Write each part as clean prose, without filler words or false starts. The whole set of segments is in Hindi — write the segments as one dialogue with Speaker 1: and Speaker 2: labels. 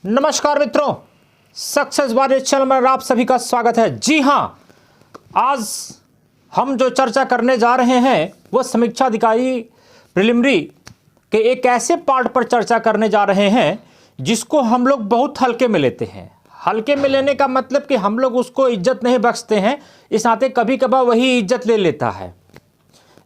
Speaker 1: नमस्कार मित्रों, सक्सेस बार चैनल में आप सभी का स्वागत है। जी हाँ, आज हम जो चर्चा करने जा रहे हैं वो समीक्षा अधिकारी प्रिलिमिनरी के एक ऐसे पार्ट पर चर्चा करने जा रहे हैं जिसको हम लोग बहुत हल्के में लेते हैं। हल्के में लेने का मतलब कि हम लोग उसको इज्जत नहीं बख्शते हैं, इस नाते कभी कभार वही इज्जत ले लेता है।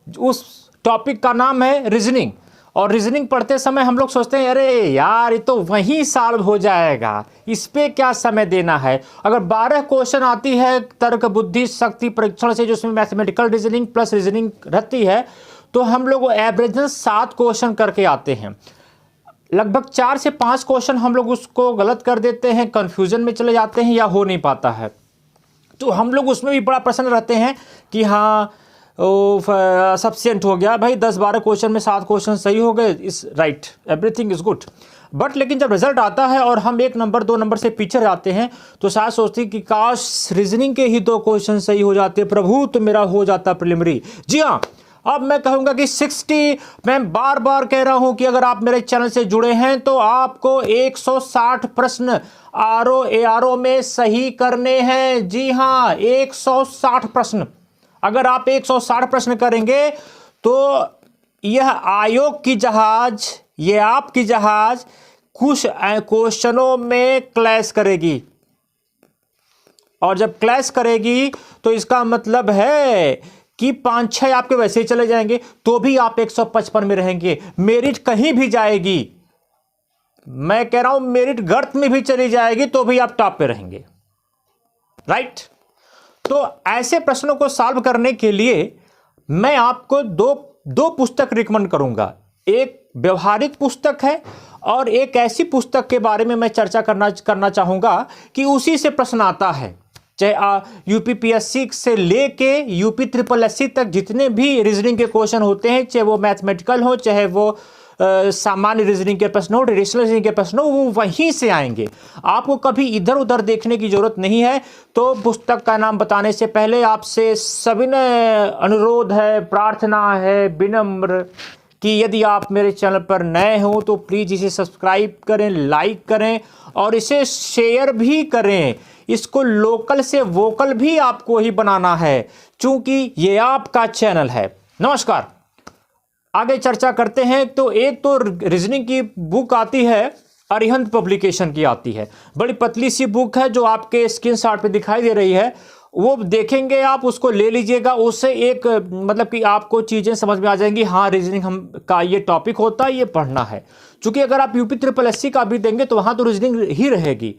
Speaker 1: उस टॉपिक का नाम है रीजनिंग। और रीजनिंग पढ़ते समय हम लोग सोचते हैं अरे यार ये तो वहीं सॉल्व हो जाएगा, इस पे क्या समय देना है। अगर 12 क्वेश्चन आती है तर्क बुद्धि शक्ति परीक्षण से, जिसमें मैथमेटिकल रीजनिंग प्लस रीजनिंग रहती है, तो हम लोग एवरेजन 7 क्वेश्चन करके आते हैं। लगभग 4 से 5 क्वेश्चन हम लोग उसको गलत कर देते हैं, कन्फ्यूजन में चले जाते हैं या हो नहीं पाता है। तो हम लोग उसमें भी बड़ा प्रसन्न रहते हैं कि हाँ सफिशिएंट हो गया भाई, 10-12 क्वेश्चन में 7 क्वेश्चन सही हो गए, इस right, everything is good. But लेकिन जब रिजल्ट आता है और हम 1 नंबर 2 नंबर से पीछे जाते हैं तो शायद सोचते हैं कि काश रीजनिंग के ही 2 क्वेश्चन सही हो जाते, प्रभु तो मेरा हो जाता प्रिलिमिनरी। जी हाँ, अब मैं कहूंगा कि 60, मैं बार बार कह रहा हूं कि अगर आप मेरे चैनल से जुड़े हैं तो आपको 160 प्रश्न आरओ में सही करने हैं। जी हाँ, 160 प्रश्न। अगर आप 160 प्रश्न करेंगे तो यह आयोग की जहाज, ये आपकी जहाज कुछ क्वेश्चनों में क्लैश करेगी। और जब क्लैश करेगी तो इसका मतलब है कि 5-6 आपके वैसे ही चले जाएंगे तो भी आप 155 में रहेंगे। मेरिट कहीं भी जाएगी, मैं कह रहा हूं मेरिट गर्त में भी चली जाएगी तो भी आप टॉप पे रहेंगे, राइट। तो ऐसे प्रश्नों को सॉल्व करने के लिए मैं आपको दो पुस्तक रिकमेंड करूंगा। एक व्यवहारिक पुस्तक है और एक ऐसी पुस्तक के बारे में मैं चर्चा करना चाहूंगा कि उसी से प्रश्न आता है। चाहे यूपीपीएससी से लेके यूपी ट्रिपल एससी तक जितने भी रीजनिंग के क्वेश्चन होते हैं, चाहे वो मैथमेटिकल हो, चाहे वो सामान्य रीजनिंग के प्रश्न हो, ट्रेडिशनल रीजनिंग के प्रश्न हो, वो वहीं से आएंगे। आपको कभी इधर उधर देखने की जरूरत नहीं है। तो पुस्तक का नाम बताने से पहले आपसे सविनय अनुरोध है, प्रार्थना है, विनम्र, कि यदि आप मेरे चैनल पर नए हो तो प्लीज़ इसे सब्सक्राइब करें, लाइक करें और इसे शेयर भी करें। इसको लोकल से वोकल भी आपको ही बनाना है, क्योंकि ये आपका चैनल है। नमस्कार, आगे चर्चा करते हैं। तो एक तो रीजनिंग की बुक आती है, अरिहंत पब्लिकेशन की आती है, बड़ी पतली सी बुक है जो आपके स्क्रीनशॉट पे दिखाई दे रही है। वो देखेंगे आप, उसको ले लीजिएगा। उससे एक मतलब कि आपको चीज़ें समझ में आ जाएंगी, हाँ रीजनिंग हम का ये टॉपिक होता है, ये पढ़ना है। क्योंकि अगर आप यूपी ट्रिपल एससी का भी देंगे तो वहाँ तो रीजनिंग ही रहेगी।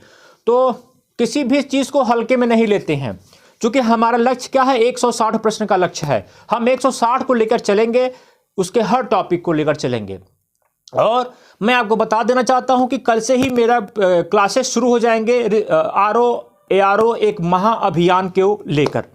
Speaker 1: तो किसी भी चीज़ को हल्के में नहीं लेते हैं, क्योंकि हमारा लक्ष्य क्या है, 160 प्रश्न का लक्ष्य है। हम 160 को लेकर चलेंगे, उसके हर टॉपिक को लेकर चलेंगे। और मैं आपको बता देना चाहता हूं कि कल से ही मेरा क्लासेस शुरू हो जाएंगे आरओ एक महाअभियान को लेकर।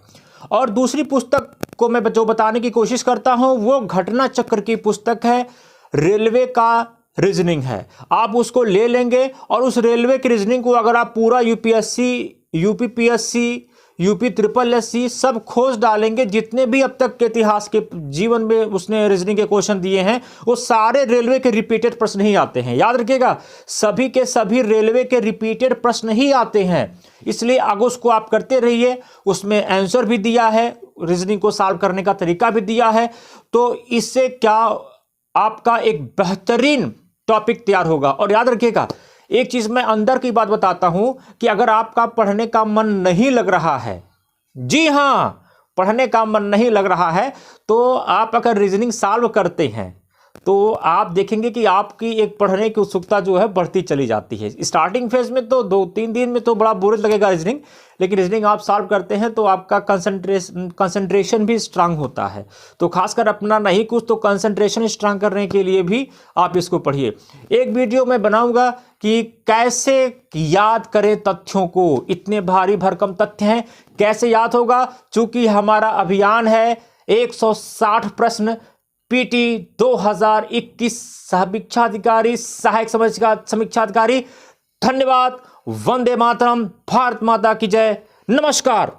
Speaker 1: और दूसरी पुस्तक को मैं जो बताने की कोशिश करता हूं वो घटना चक्र की पुस्तक है, रेलवे का रीजनिंग है। आप उसको ले लेंगे और उस रेलवे की रीजनिंग को अगर आप पूरा UPSC, UPPSC, UP triple SC सब खोज डालेंगे, जितने भी अब तक के इतिहास के जीवन में उसने रीजनिंग के क्वेश्चन दिए हैं, वो सारे रेलवे के रिपीटेड प्रश्न ही आते हैं। याद रखिएगा, सभी के सभी रेलवे के रिपीटेड प्रश्न ही आते हैं। इसलिए आगे उसको आप करते रहिए, उसमें आंसर भी दिया है, रीजनिंग को सॉल्व करने का तरीका भी दिया है। तो इससे क्या आपका एक बेहतरीन टॉपिक तैयार होगा। और याद रखिएगा, एक चीज मैं अंदर की बात बताता हूं कि अगर आपका पढ़ने का मन नहीं लग रहा है, जी हां, पढ़ने का मन नहीं लग रहा है, तो आप अगर रीजनिंग सॉल्व करते हैं तो आप देखेंगे कि आपकी एक पढ़ने की उत्सुकता जो है बढ़ती चली जाती है। स्टार्टिंग फेज में तो 2-3 दिन में तो बड़ा बोरिंग लगेगा रीजनिंग, लेकिन रीजनिंग आप सॉल्व करते हैं तो आपका कंसंट्रेशन भी स्ट्रांग होता है। तो खासकर अपना नहीं कुछ तो कंसंट्रेशन स्ट्रांग करने के लिए भी आप इसको पढ़िए। एक वीडियो मैं बनाऊंगा कि कैसे याद करें तथ्यों को, इतने भारी भरकम तथ्य हैं, कैसे याद होगा। चूंकि हमारा अभियान है 160 प्रश्न पीटी 2021 समीक्षा अधिकारी, सहायक समीक्षा अधिकारी। धन्यवाद। वंदे मातरम। भारत माता की जय। नमस्कार।